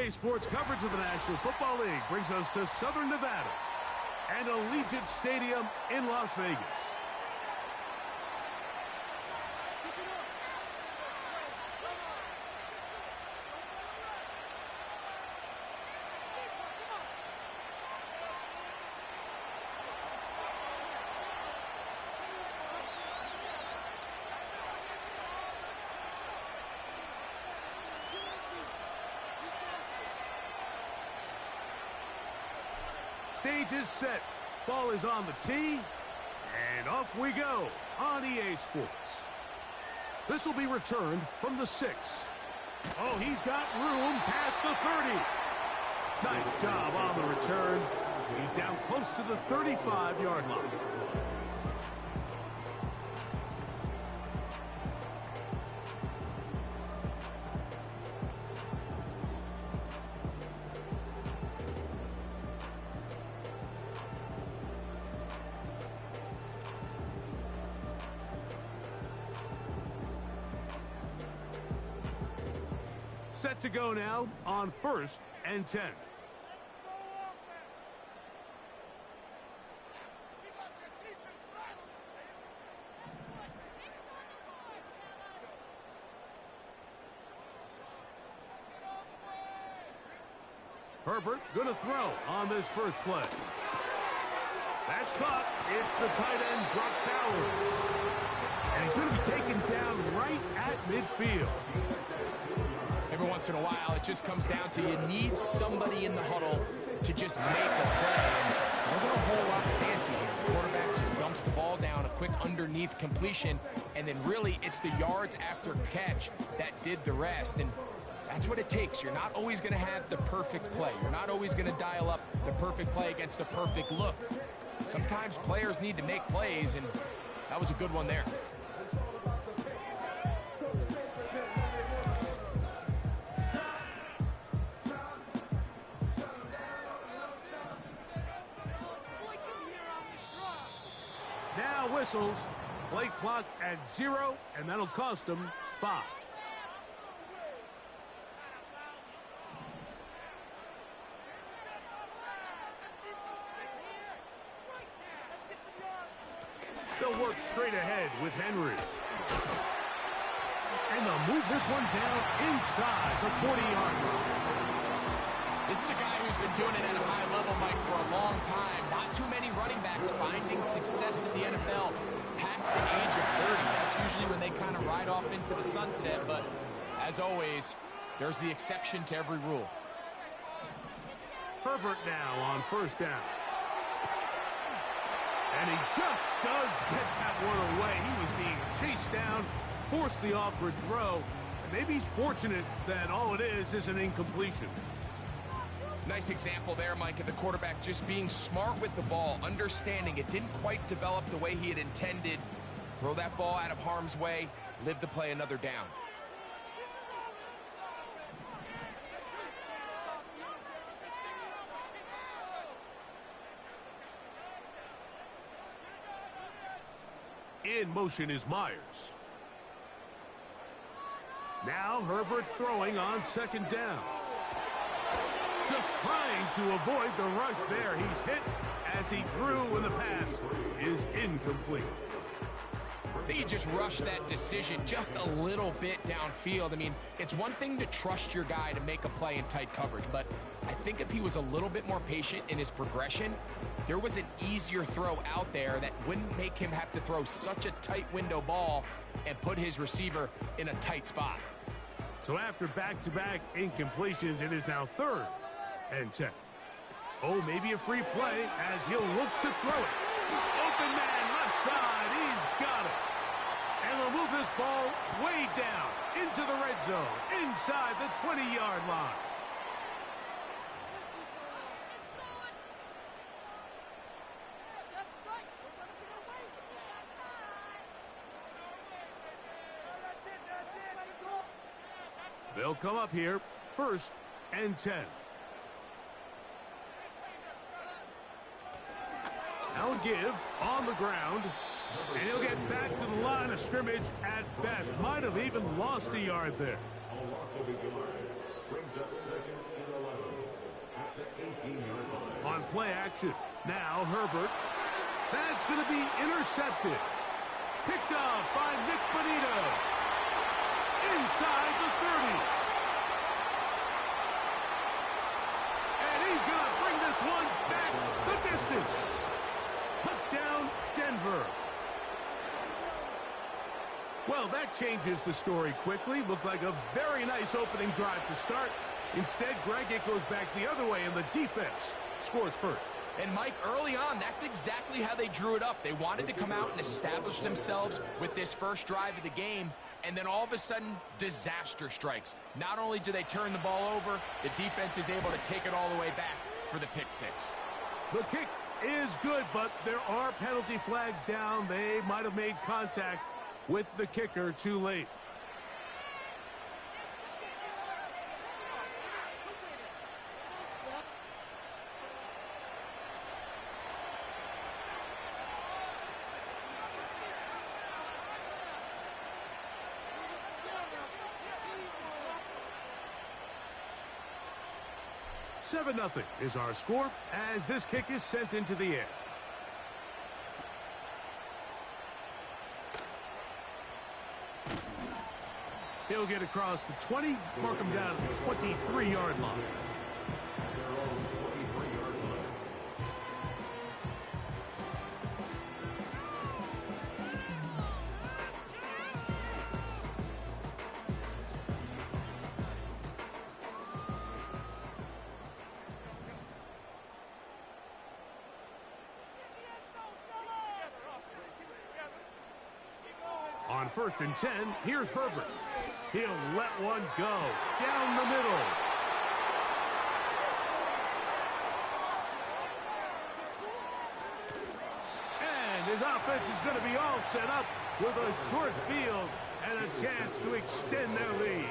EA Sports coverage of the National Football League brings us to Southern Nevada and Allegiant Stadium in Las Vegas. Stage is set. Ball is on the tee. And off we go on EA Sports. This will be returned from the 6. Oh, he's got room past the 30. Nice job on the return. He's down close to the 35-yard line. Set to go now on 1st and 10. Herbert going to throw on this first play. That's caught. It's the tight end, Brock Bowers. And he's going to be taken down right at midfield. Every once in a while, it just comes down to you need somebody in the huddle to just make a play. And there wasn't a whole lot fancy here. The quarterback just dumps the ball down, a quick underneath completion, and then really it's the yards after catch that did the rest. And that's what it takes. You're not always going to have the perfect play. You're not always going to dial up the perfect play against the perfect look. Sometimes players need to make plays, and that was a good one there. Now whistles. Play clock at 0, and that'll cost them 5. They'll work straight ahead with Henry. And they'll move this one down inside the 40-yard line. This is a guy who's been doing it at a high level, Mike, for a long time. Not too many running backs finding success in the NFL past the age of 30. That's usually when they kind of ride off into the sunset, but as always, there's the exception to every rule. Herbert now on 1st down. And he just does get that one away. He was being chased down, forced the awkward throw, and maybe he's fortunate that all it is an incompletion. Nice example there, Mike, of the quarterback just being smart with the ball, understanding it didn't quite develop the way he had intended. Throw that ball out of harm's way, live to play another down. In motion is Myers. Now Herbert throwing on 2nd down. Just trying to avoid the rush there. He's hit as he threw when the pass is incomplete. I think he just rushed that decision just a little bit downfield. I mean, it's one thing to trust your guy to make a play in tight coverage, but I think if he was a little bit more patient in his progression, there was an easier throw out there that wouldn't make him have to throw such a tight window ball and put his receiver in a tight spot. So after back-to-back incompletions, it is now 3rd and 10. Oh, maybe a free play as he'll look to throw it. Open man left side. He's got it. And they'll move this ball way down into the red zone, inside the 20-yard line. They'll come up here, 1st and 10. Now a give on the ground, and he'll get back to the line of scrimmage at best. Might have even lost a yard there. On play action, now Herbert. That's going to be intercepted. Picked off by Nick Bonito. Inside the 30. And he's going to bring this one back the distance. Touchdown, Denver. Well, that changes the story quickly. Looked like a very nice opening drive to start. Instead, Greg, it goes back the other way, and the defense scores first. And, Mike, early on, that's exactly how they drew it up. They wanted to come out and establish themselves with this first drive of the game, and then all of a sudden, disaster strikes. Not only do they turn the ball over, the defense is able to take it all the way back for the pick six. The kick is good, but there are penalty flags down. They might have made contact with the kicker too late. Seven 0 is our score as this kick is sent into the air. He'll get across the 20, mark him down at the 23-yard line. On 1st and 10, here's Herbert. He'll let one go down the middle. And his offense is going to be all set up with a short field and a chance to extend their lead.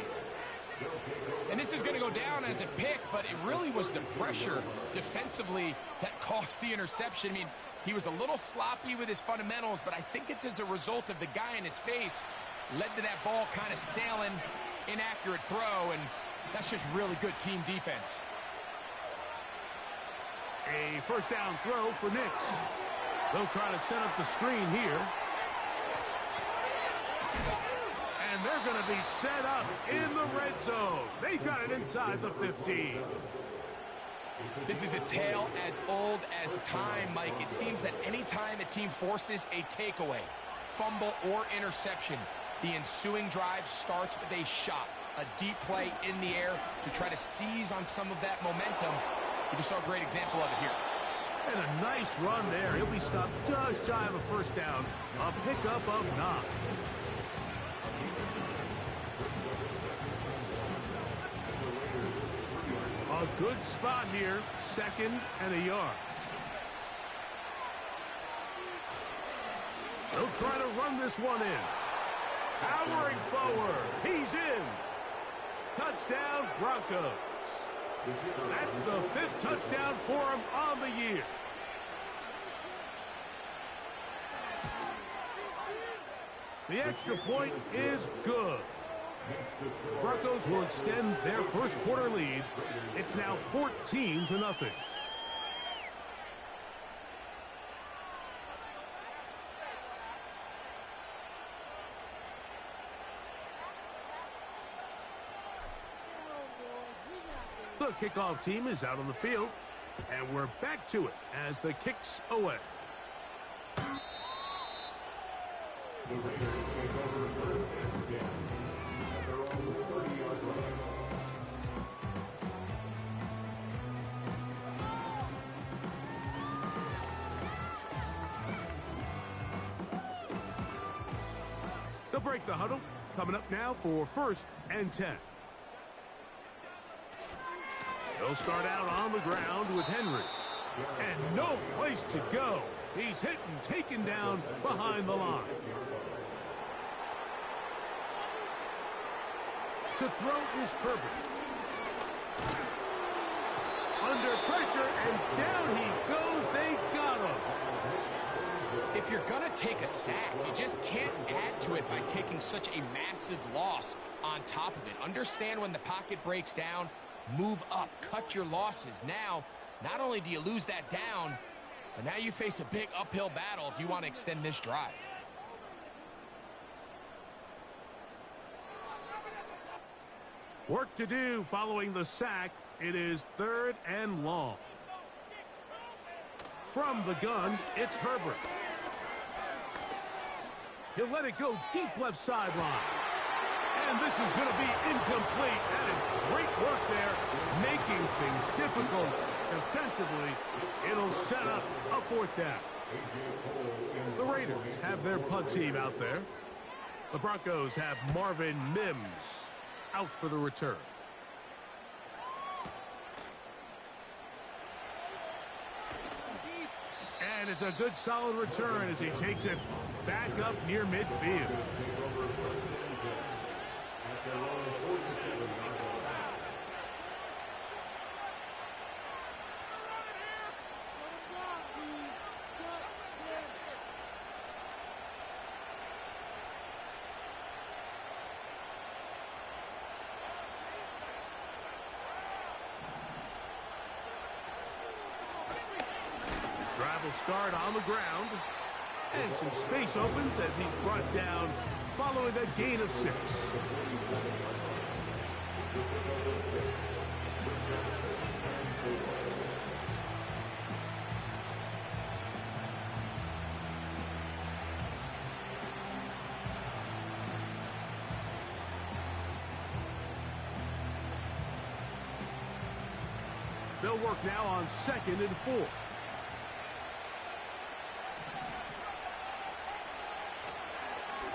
And this is going to go down as a pick, but it really was the pressure defensively that caused the interception. I mean, he was a little sloppy with his fundamentals, but I think it's as a result of the guy in his face led to that ball kind of sailing, inaccurate throw, and that's just really good team defense. A first down throw for Knicks. They'll try to set up the screen here. And they're going to be set up in the red zone. They got it inside the 15. This is a tale as old as time, Mike. It seems that any time a team forces a takeaway, fumble, or interception, the ensuing drive starts with a shot, a deep play in the air to try to seize on some of that momentum. We just saw a great example of it here. And a nice run there. He'll be stopped just shy of a first down. A pickup of 9. A good spot here, 2nd and a yard. They'll try to run this one in. Powering forward. He's in. Touchdown, Broncos. That's the 5th touchdown for him on the year. The extra point is good. Broncos will extend their first quarter lead. It's now 14-0. The kickoff team is out on the field, and we're back to it as the kick's away. They'll break the huddle. Coming up now for 1st and 10. They'll start out on the ground with Henry. And no place to go. He's hit and taken down behind the line. To throw is Herbert. Under pressure, and down he goes. They got him. If you're going to take a sack, you just can't add to it by taking such a massive loss on top of it. Understand when the pocket breaks down, move up, cut your losses. Now, not only do you lose that down, but now you face a big uphill battle if you want to extend this drive. Work to do following the sack. It is 3rd and long. From the gun, it's Herbert. He'll let it go deep left sideline. And this is going to be incomplete. That is great work there, making things difficult defensively. It'll set up a 4th down. The Raiders have their punt team out there. The Broncos have Marvin Mims out for the return. And it's a good solid return as he takes it back up near midfield. Will start on the ground, and some space opens as he's brought down following a gain of 6. They'll work now on 2nd and 4.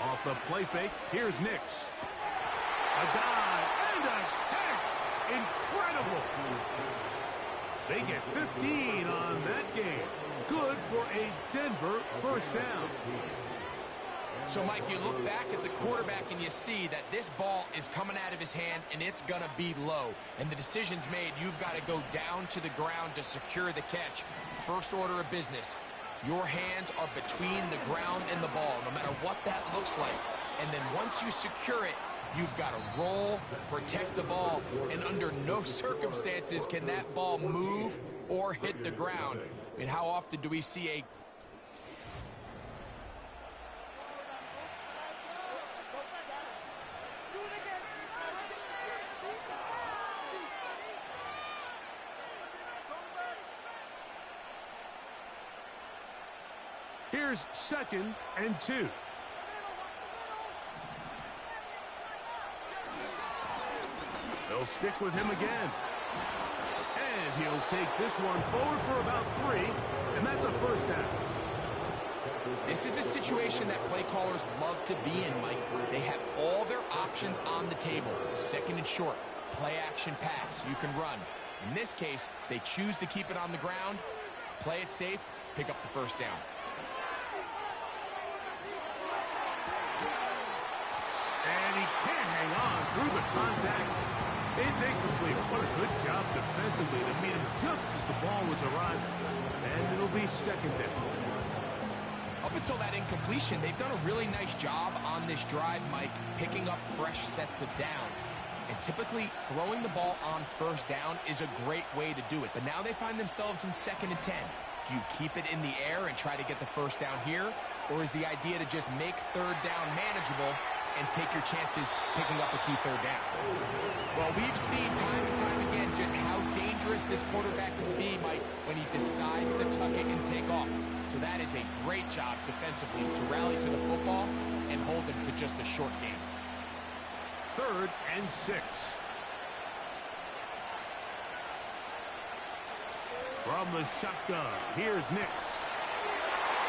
Off the play fake, here's Nix. A dive and a catch. Incredible. They get 15 on that game. Good for a Denver 1st down. So, Mike, you look back at the quarterback and you see that this ball is coming out of his hand and it's going to be low. And the decision's made. You've got to go down to the ground to secure the catch. First order of business. Your hands are between the ground and the ball, no matter what that looks like. And then once you secure it, you've got to roll, protect the ball, and under no circumstances can that ball move or hit the ground. I mean, how often do we see a... Here's 2nd and 2. They'll stick with him again. And he'll take this one forward for about 3, and that's a 1st down. This is a situation that play callers love to be in, Mike. They have all their options on the table. 2nd and short, play action pass, you can run. In this case, they choose to keep it on the ground, play it safe, pick up the 1st down. And he can't hang on through the contact. It's incomplete. What a good job defensively to meet him just as the ball was arriving. And it'll be 2nd down. Up until that incompletion, they've done a really nice job on this drive, Mike, picking up fresh sets of downs. And typically, throwing the ball on 1st down is a great way to do it. But now they find themselves in 2nd and 10. Do you keep it in the air and try to get the 1st down here? Or is the idea to just make 3rd down manageable and take your chances picking up a key 3rd down? Well, we've seen time and time again just how dangerous this quarterback can be, Mike, when he decides to tuck it and take off. So that is a great job defensively to rally to the football and hold him to just a short game. 3rd and 6. From the shotgun, here's Nix.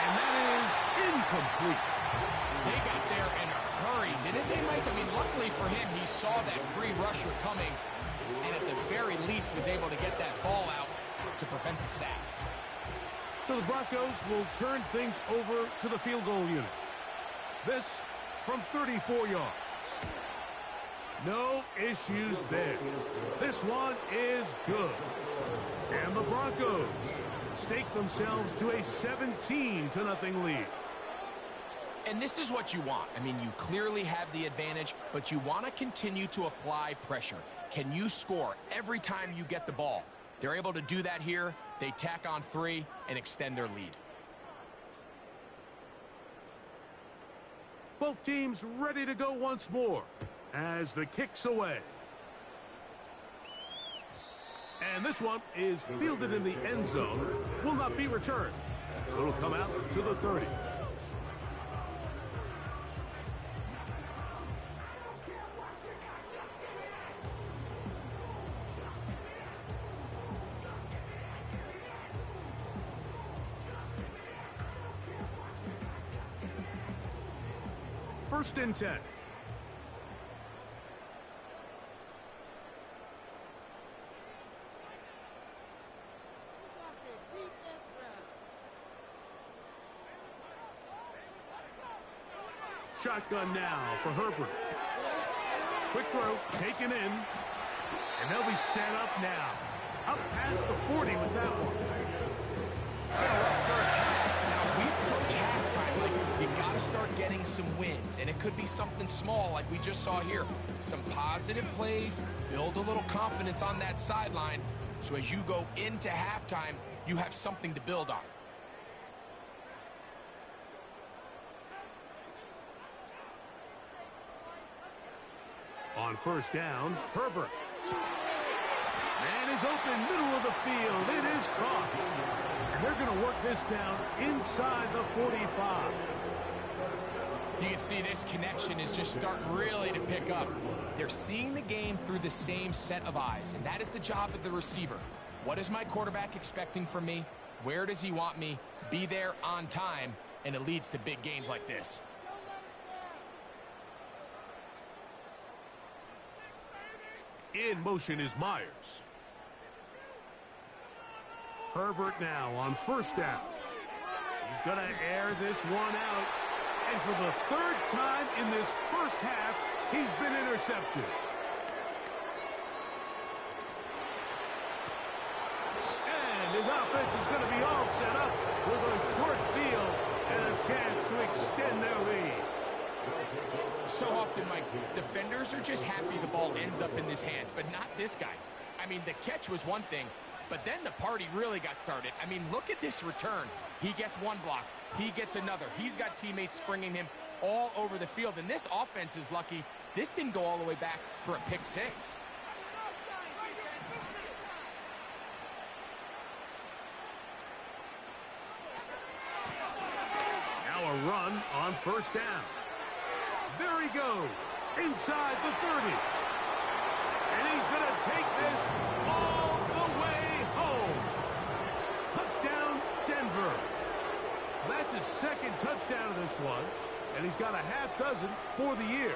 And that is incomplete. They got there in a hurry, didn't they, Mike? I mean, luckily for him, he saw that free rusher coming and at the very least was able to get that ball out to prevent the sack. So the Broncos will turn things over to the field goal unit. This from 34 yards. No issues there. This one is good. And the Broncos stake themselves to a 17-0 lead. And this is what you want. I mean, you clearly have the advantage, but you want to continue to apply pressure. Can you score every time you get the ball? They're able to do that here. They tack on 3 and extend their lead. Both teams ready to go once more as the kick's away. And this one is fielded in the end zone. Will not be returned. So it'll come out to the 30. First and 10. Shotgun now for Herbert. Quick throw, taken in. And they'll be set up now. Up past the 40 with that one. It's been a rough first half. Now, as we approach halftime, you got to start getting some wins. And it could be something small like we just saw here. Some positive plays, build a little confidence on that sideline. So as you go into halftime, you have something to build on. On first down, Herbert. Man is open, middle of the field. It is caught. And they're going to work this down inside the 45. You can see this connection is just starting really to pick up. They're seeing the game through the same set of eyes, and that is the job of the receiver. What is my quarterback expecting from me? Where does he want me? Be there on time, and it leads to big gains like this. In motion is Myers. Herbert now on first down. He's going to air this one out. And for the third time in this first half, he's been intercepted. And his offense is going to be all set up with a short field and a chance to extend their lead. So often, Mike, defenders are just happy the ball ends up in his hands, but not this guy. I mean, the catch was one thing, but then the party really got started. I mean, look at this return. He gets one block. He gets another. He's got teammates springing him all over the field, and this offense is lucky this didn't go all the way back for a pick six. Now a run on first down. There he goes, inside the 30. And he's going to take this all the way home. Touchdown, Denver. That's his second touchdown of this one, and he's got a half dozen for the year.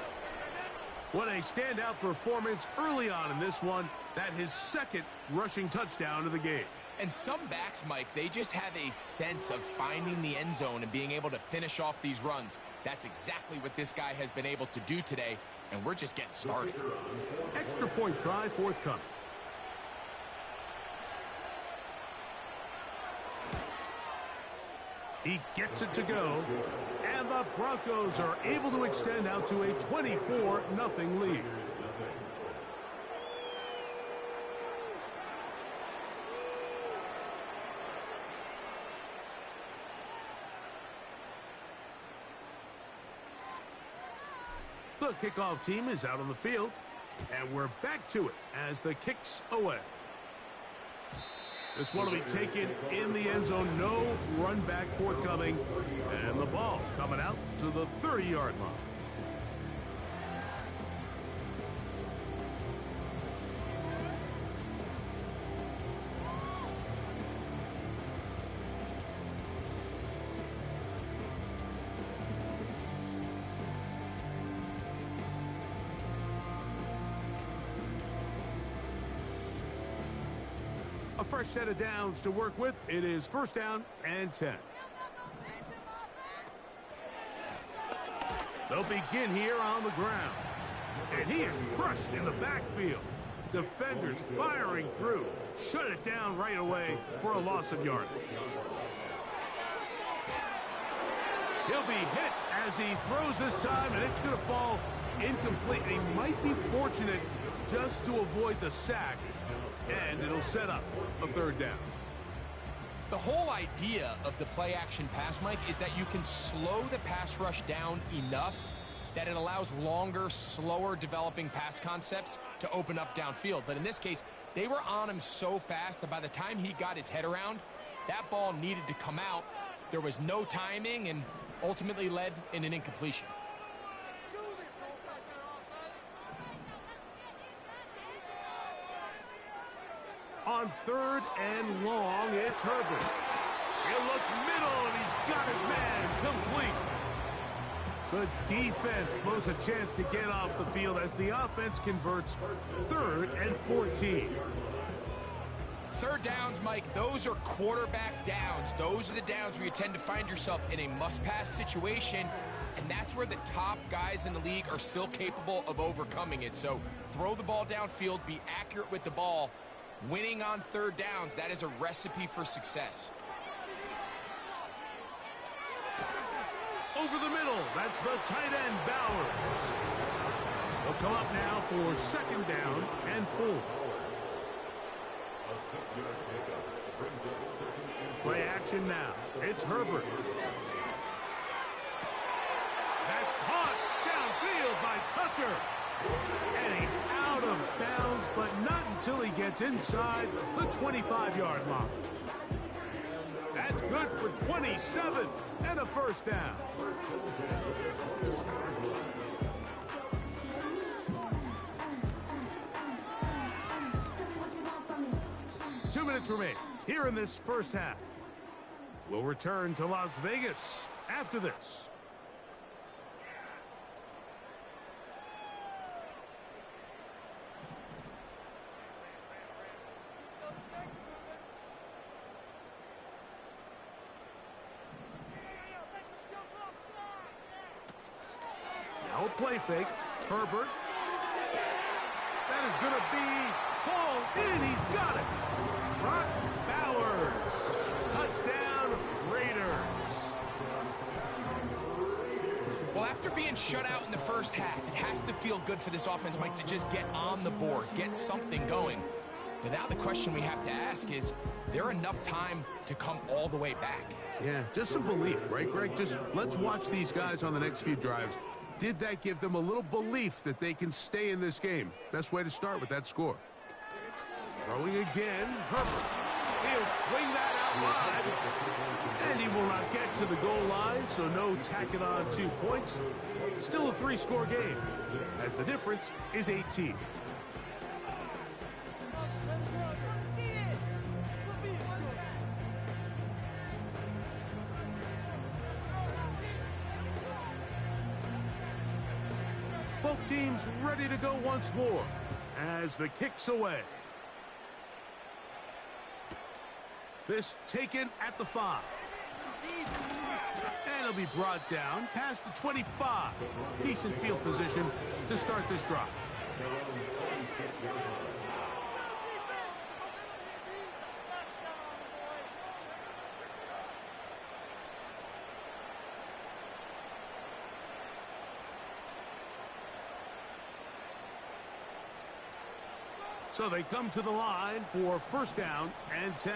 What a standout performance early on in this one. That his second rushing touchdown of the game. And some backs, Mike, they just have a sense of finding the end zone and being able to finish off these runs. That's exactly what this guy has been able to do today, and we're just getting started. Extra point try forthcoming. He gets it to go, and the Broncos are able to extend out to a 24-0 lead. The kickoff team is out on the field, and we're back to it as the kick's away. This one will be taken in the end zone. No run back forthcoming, and the ball coming out to the 30-yard line. A fresh set of downs to work with. It is first down and 10. They'll begin here on the ground. And he is crushed in the backfield. Defenders firing through. Shut it down right away for a loss of yardage. He'll be hit as he throws this time, and it's going to fall incomplete. He might be fortunate just to avoid the sack, and it'll set up a third down. The whole idea of the play-action pass, Mike, is that you can slow the pass rush down enough that it allows longer, slower developing pass concepts to open up downfield. But in this case, they were on him so fast that by the time he got his head around, that ball needed to come out. There was no timing and ultimately led in an incompletion. On third and long, it's Herbert. He'll look middle, and he's got his man complete. The defense blows a chance to get off the field as the offense converts 3rd and 14. Third downs, Mike, those are quarterback downs. Those are the downs where you tend to find yourself in a must-pass situation, and that's where the top guys in the league are still capable of overcoming it. So throw the ball downfield, be accurate with the ball. Winning on third downs, that is a recipe for success. Over the middle, that's the tight end, Bowers. He'll come up now for 2nd down and 4. Play action now. It's Herbert. That's caught downfield by Tucker. And he's out of bounds, but not until he gets inside the 25-yard line. That's good for 27 and a first down. 2 minutes remain here in this first half. We'll return to Las Vegas after this. Now a play fake. Herbert. That is going to be hauled in. He's got it. Brock Bowers. Touchdown, Raiders. Well, after being shut out in the first half, it has to feel good for this offense, Mike, to just get on the board, get something going. But now the question we have to ask is there enough time to come all the way back? Yeah, just some belief, right, Greg? Just let's watch these guys on the next few drives. Did that give them a little belief that they can stay in this game? Best way to start with that score. Throwing again, Herbert. He'll swing that out wide. And he will not get to the goal line, so no tacking on 2 points. Still a 3-score game, as the difference is 18. Both teams ready to go once more as the kick's away. This taken at the 5. And it'll be brought down past the 25. Decent field position to start this drive. So they come to the line for 1st down and 10.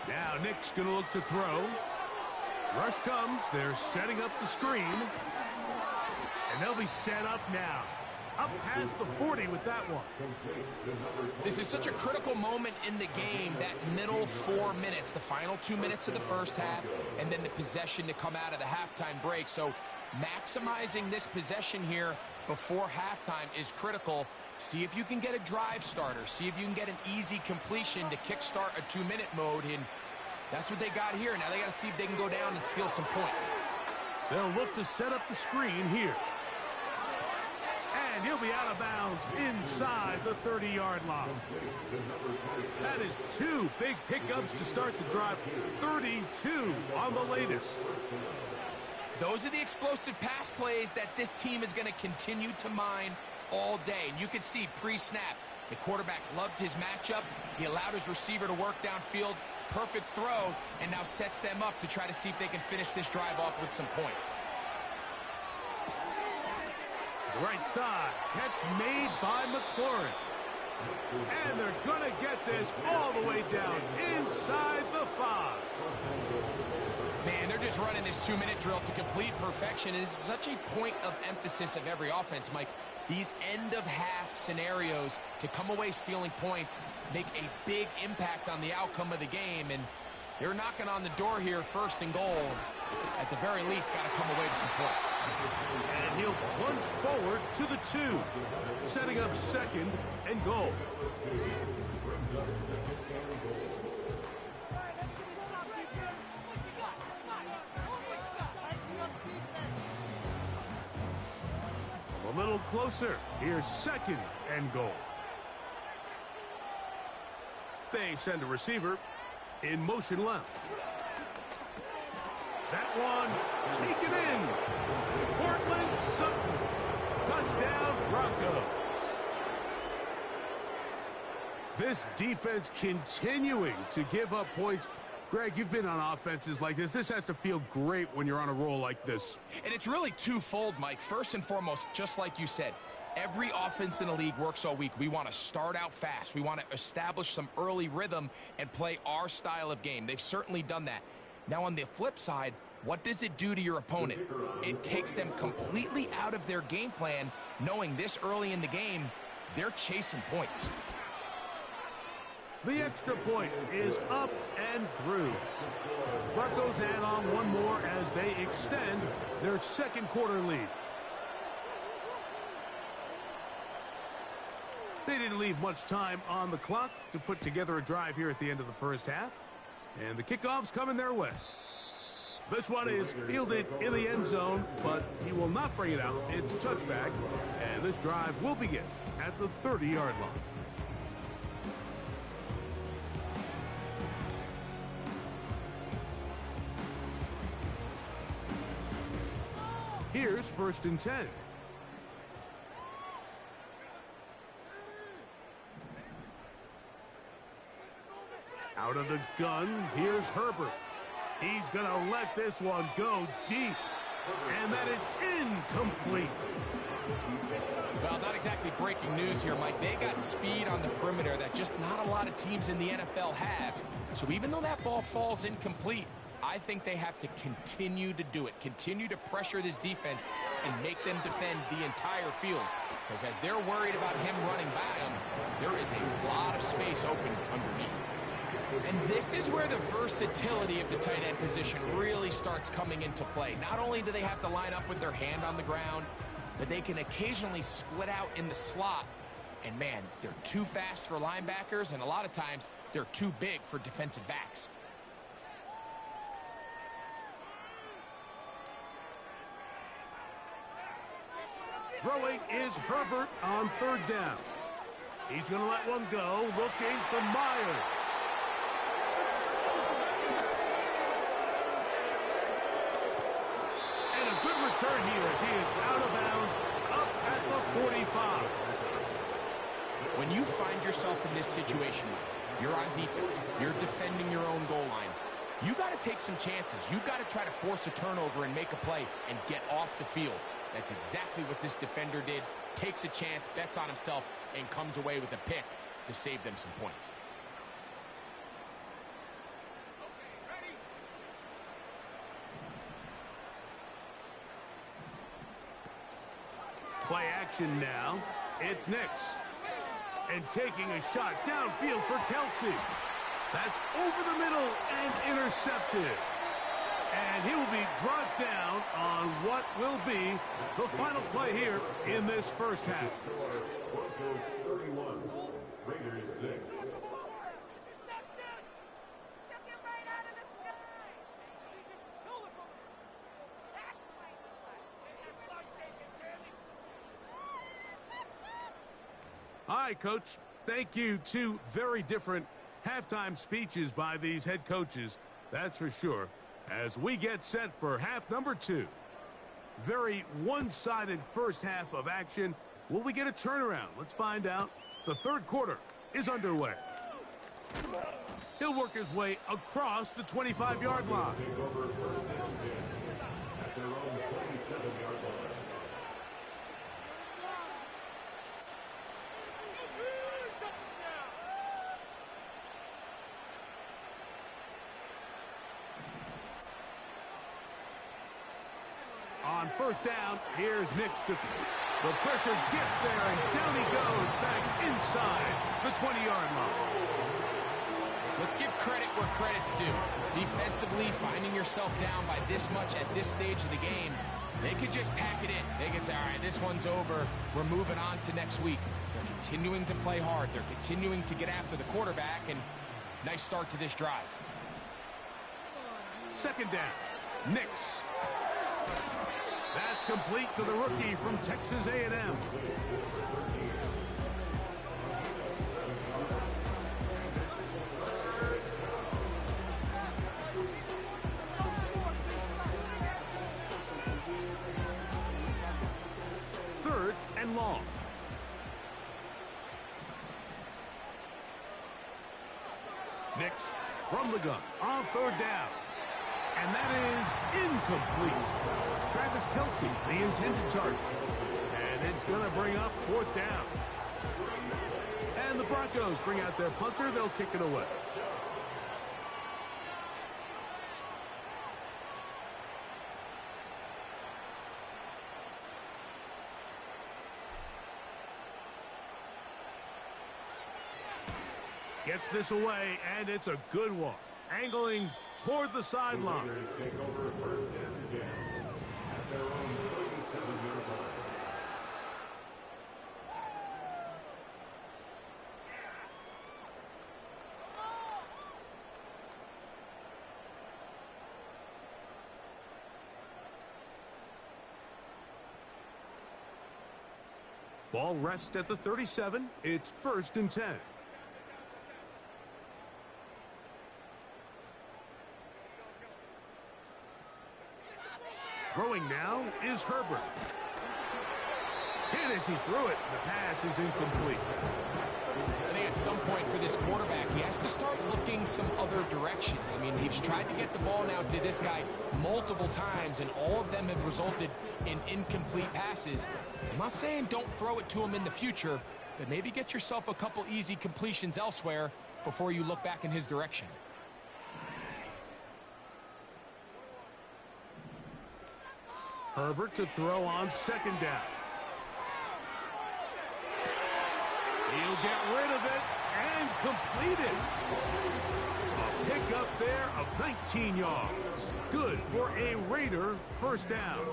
Now Nick's going to look to throw. Rush comes. They're setting up the screen. And they'll be set up now. Up past the 40 with that one. This is such a critical moment in the game, that middle 4 minutes, the final 2 minutes of the first half, and then the possession to come out of the halftime break. So maximizing this possession here before halftime is critical. See if you can get a drive starter. See if you can get an easy completion to kickstart a 2-minute mode. And that's what they got here. Now they got to see if they can go down and steal some points. They'll look to set up the screen here. And he'll be out of bounds inside the 30-yard line. That is 2 big pickups to start the drive. 32 on the latest. Those are the explosive pass plays that this team is going to continue to mine all day. And you can see pre-snap, the quarterback loved his matchup. He allowed his receiver to work downfield. Perfect throw, and now sets them up to try to see if they can finish this drive off with some points. Right side, catch made by McLaurin. And they're going to get this all the way down inside the 5. Man, they're just running this 2-minute drill to complete perfection. It is such a point of emphasis of every offense, Mike. These end-of-half scenarios to come away stealing points make a big impact on the outcome of the game. And they're knocking on the door here, 1st and goal. At the very least, got to come away with some points. And he'll plunge forward to the 2, setting up 2nd and goal. A little closer. Here's 2nd and goal. They send a receiver in motion left. That one taken in. Portland Sutton. Touchdown Broncos. This defense continuing to give up points. Greg, you've been on offenses like this. This has to feel great when you're on a roll like this. And it's really twofold, Mike. First and foremost, just like you said, every offense in the league works all week. We want to start out fast. We want to establish some early rhythm and play our style of game. They've certainly done that. Now, on the flip side, what does it do to your opponent? It takes them completely out of their game plan, knowing this early in the game, they're chasing points. The extra point is up and through. Broncos add on one more as they extend their 2nd quarter lead. They didn't leave much time on the clock to put together a drive here at the end of the 1st half. And the kickoff's coming their way. This one is fielded in the end zone, but he will not bring it out. It's touchback, and this drive will begin at the 30-yard line. Here's 1st and 10. Out of the gun, here's Herbert. He's going to let this one go deep. And that is incomplete. Well, not exactly breaking news here, Mike. They got speed on the perimeter that just not a lot of teams in the NFL have. So even though that ball falls incomplete, I think they have to continue to do it, continue to pressure this defense and make them defend the entire field. Because as they're worried about him running by them, there is a lot of space open underneath. And this is where the versatility of the tight end position really starts coming into play. Not only do they have to line up with their hand on the ground, but they can occasionally split out in the slot. And man, they're too fast for linebackers, and a lot of times they're too big for defensive backs. Throwing is Herbert on 3rd down. He's going to let one go, looking for Myers. And a good return here as he is out of bounds up at the 45. When you find yourself in this situation, you're on defense, you're defending your own goal line, you got to take some chances. You've got to try to force a turnover and make a play and get off the field. That's exactly what this defender did. Takes a chance, bets on himself, and comes away with a pick to save them some points. Play action now. It's Nix. And taking a shot downfield for Kelsey. That's over the middle and intercepted. And he will be brought down on what will be the final play here in this 1st half. Broncos 31, Raiders 6. All right, Coach. Thank you. 2 very different halftime speeches by these head coaches. That's for sure. As we get set for half number 2. Very one-sided first half of action. Will we get a turnaround? Let's find out. The third quarter is underway. He'll work his way across the 25-yard line. Take over first and 10 at their own 27-yard line. On first down, here's Nick Stuckey. The pressure gets there, and down he goes back inside the 20-yard line. Let's give credit where credit's due. Defensively, finding yourself down by this much at this stage of the game, they could just pack it in. They could say, all right, this one's over. We're moving on to next week. They're continuing to play hard. They're continuing to get after the quarterback, and nice start to this drive. Second down, Nix. That's complete to the rookie from Texas A&M. Third and long. Nix from the gun on third down. And that is incomplete. Travis Kelce, the intended target. And it's going to bring up fourth down. And the Broncos bring out their punter. They'll kick it away. Gets this away, and it's a good one. Angling toward the sideline. Raiders take over first and 10 at their own 37-yard line. Ball rests at the 37. It's first and 10. Throwing now is Herbert. Hit as he threw it. The pass is incomplete. I think at some point for this quarterback, he has to start looking some other directions. I mean, he's tried to get the ball now to this guy multiple times, and all of them have resulted in incomplete passes. I'm not saying don't throw it to him in the future, but maybe get yourself a couple easy completions elsewhere before you look back in his direction. Herbert to throw on second down. He'll get rid of it and complete it. A pickup there of 19 yards. Good for a Raider first down.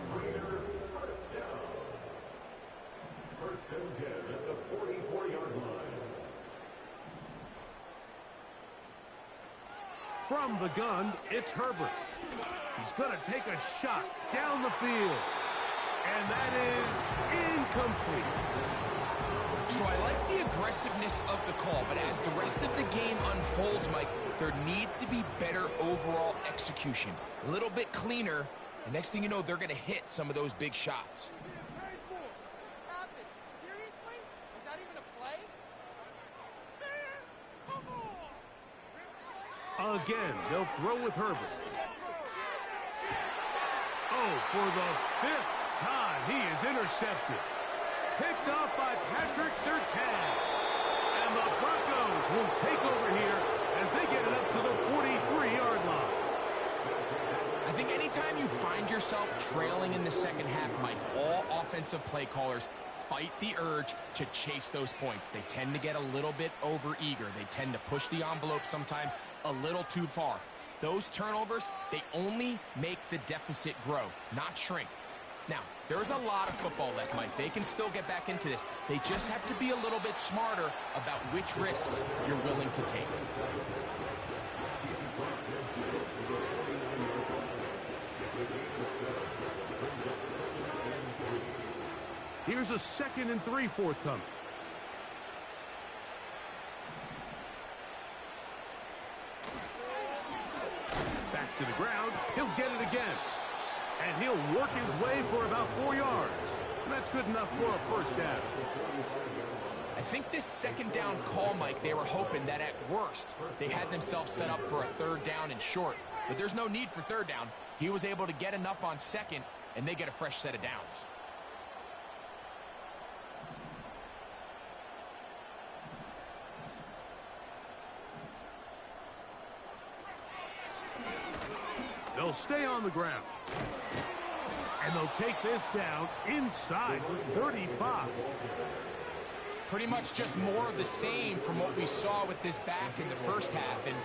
First and 10 at the 44-yard line. From the gun, it's Herbert. He's going to take a shot down the field. And that is incomplete. So I like the aggressiveness of the call, but as the rest of the game unfolds, Mike, there needs to be better overall execution. A little bit cleaner. The next thing you know, they're going to hit some of those big shots. Seriously? Was that even a play? Again, they'll throw with Herbert. Oh, for the fifth time, he is intercepted. Picked off by Patrick Surtain. And the Broncos will take over here as they get it up to the 43-yard line. I think anytime you find yourself trailing in the second half, Mike, all offensive play callers fight the urge to chase those points. They tend to get a little bit over-eager. They tend to push the envelope sometimes a little too far. Those turnovers, they only make the deficit grow, not shrink. Now, there is a lot of football left, Mike. They can still get back into this. They just have to be a little bit smarter about which risks you're willing to take. Here's a 2nd and 3 forthcoming. Back to the ground. He'll get it again. And he'll work his way for about 4 yards. And that's good enough for a first down. I think this second down call, Mike, they were hoping that at worst they had themselves set up for a third down and short. But there's no need for third down. He was able to get enough on second, and they get a fresh set of downs. They'll stay on the ground. And they'll take this down inside the 35. Pretty much just more of the same from what we saw with this back in the first half. And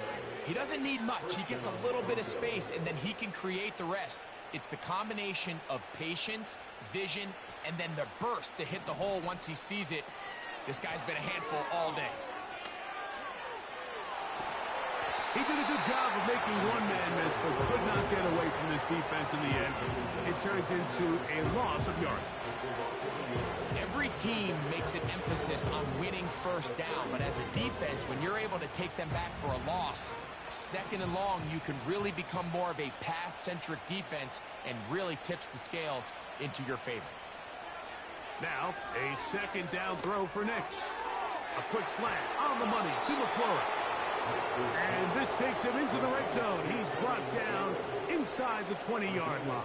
he doesn't need much. He gets a little bit of space, and then he can create the rest. It's the combination of patience, vision, and then the burst to hit the hole once he sees it. This guy's been a handful all day. He did a good job of making one man miss, but could not get away from this defense in the end. It turns into a loss of yardage. Every team makes an emphasis on winning first down, but as a defense, when you're able to take them back for a loss, second and long, you can really become more of a pass-centric defense and really tips the scales into your favor. Now, a second down throw for Nix. A quick slant on the money to McLaurin. And this takes him into the red zone. He's brought down inside the 20-yard line.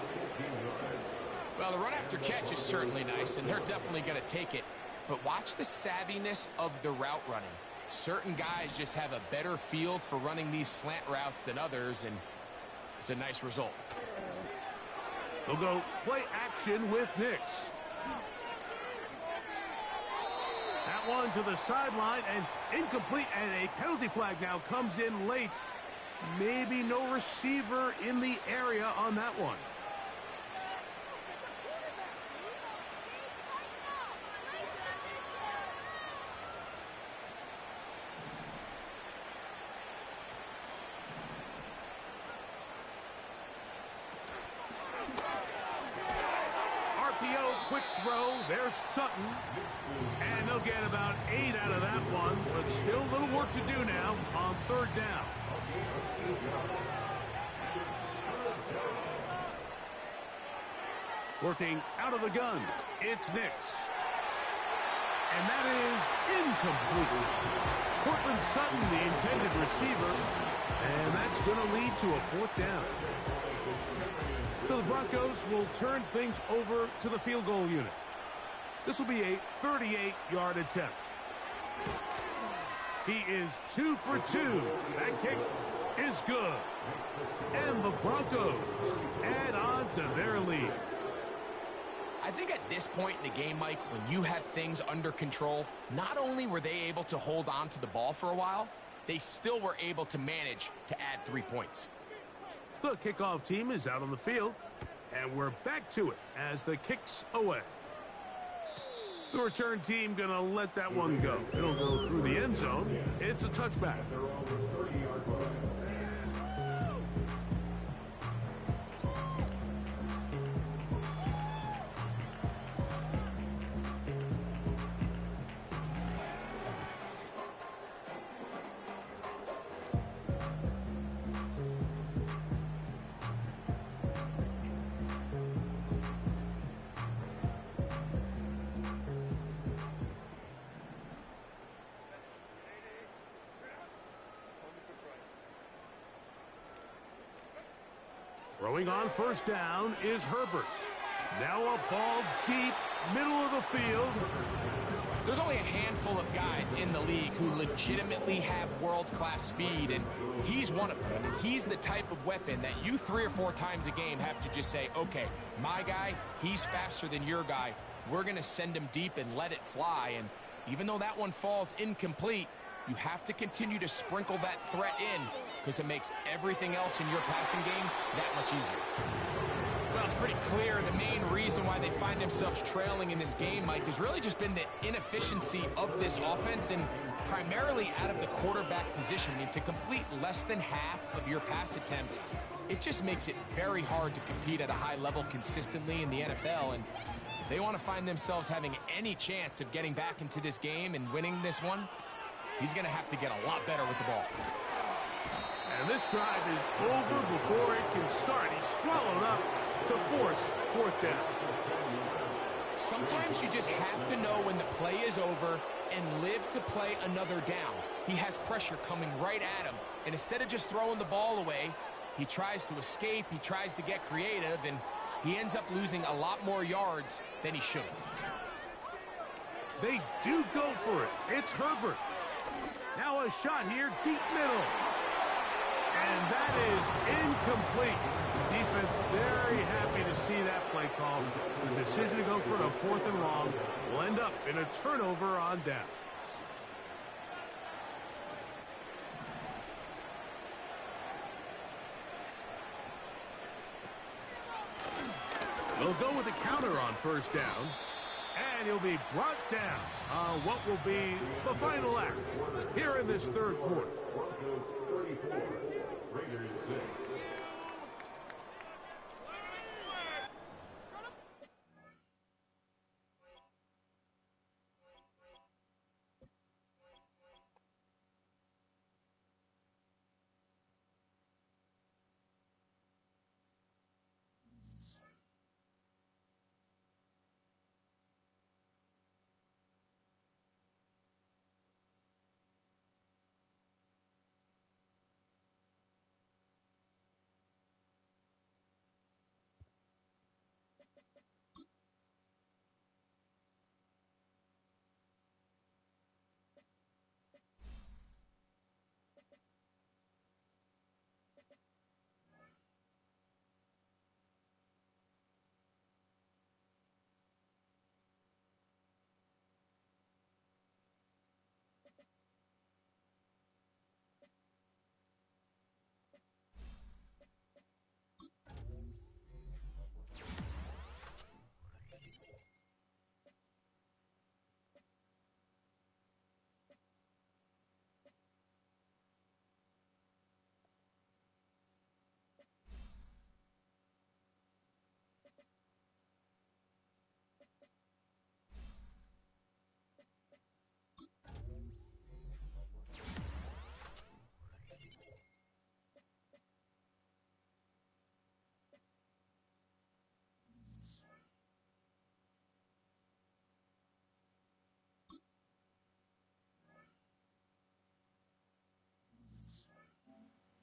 Well, the run after catch is certainly nice, and they're definitely going to take it. But watch the savviness of the route running. Certain guys just have a better feel for running these slant routes than others, and it's a nice result. They'll go play action with Nix. That one to the sideline and incomplete, and a penalty flag now comes in late. Maybe no receiver in the area on that one. Quick throw, there's Sutton, and they'll get about 8 out of that one, but still a little work to do now on third down. Working out of the gun, it's Nix. And that is incomplete. Cortland Sutton, the intended receiver, and that's going to lead to a fourth down. So the Broncos will turn things over to the field goal unit. This will be a 38-yard attempt. He is 2 for 2. That kick is good. And the Broncos add on to their lead. I think at this point in the game, Mike, when you have things under control, not only were they able to hold on to the ball for a while, they still were able to manage to add 3 points. The kickoff team is out on the field, and we're back to it as the kick's away. The return team going to let that one go. It'll go through the end zone. It's a touchback. Throwing on first down is Herbert. Now a ball deep, middle of the field. There's only a handful of guys in the league who legitimately have world-class speed, and he's one of them. He's the type of weapon that you 3 or 4 times a game have to just say, okay, my guy, he's faster than your guy. We're going to send him deep and let it fly. And even though that one falls incomplete, you have to continue to sprinkle that threat in because it makes everything else in your passing game that much easier. Well, it's pretty clear the main reason why they find themselves trailing in this game, Mike, has really just been the inefficiency of this offense and primarily out of the quarterback position. I mean, to complete less than half of your pass attempts, it just makes it very hard to compete at a high level consistently in the NFL. And if they want to find themselves having any chance of getting back into this game and winning this one, he's going to have to get a lot better with the ball. And this drive is over before it can start. He's swallowed up to force fourth down. Sometimes you just have to know when the play is over and live to play another down. He has pressure coming right at him, and instead of just throwing the ball away, he tries to escape, he tries to get creative, and he ends up losing a lot more yards than he should have. They do go for it. It's Herbert. Now a shot here, deep middle. And that is incomplete. The defense very happy to see that play call. The decision to go for a 4th and long will end up in a turnover on downs. They'll go with a counter on first down. And he'll be brought down on what will be the final act here in this third quarter. Broncos 34, Raiders 6.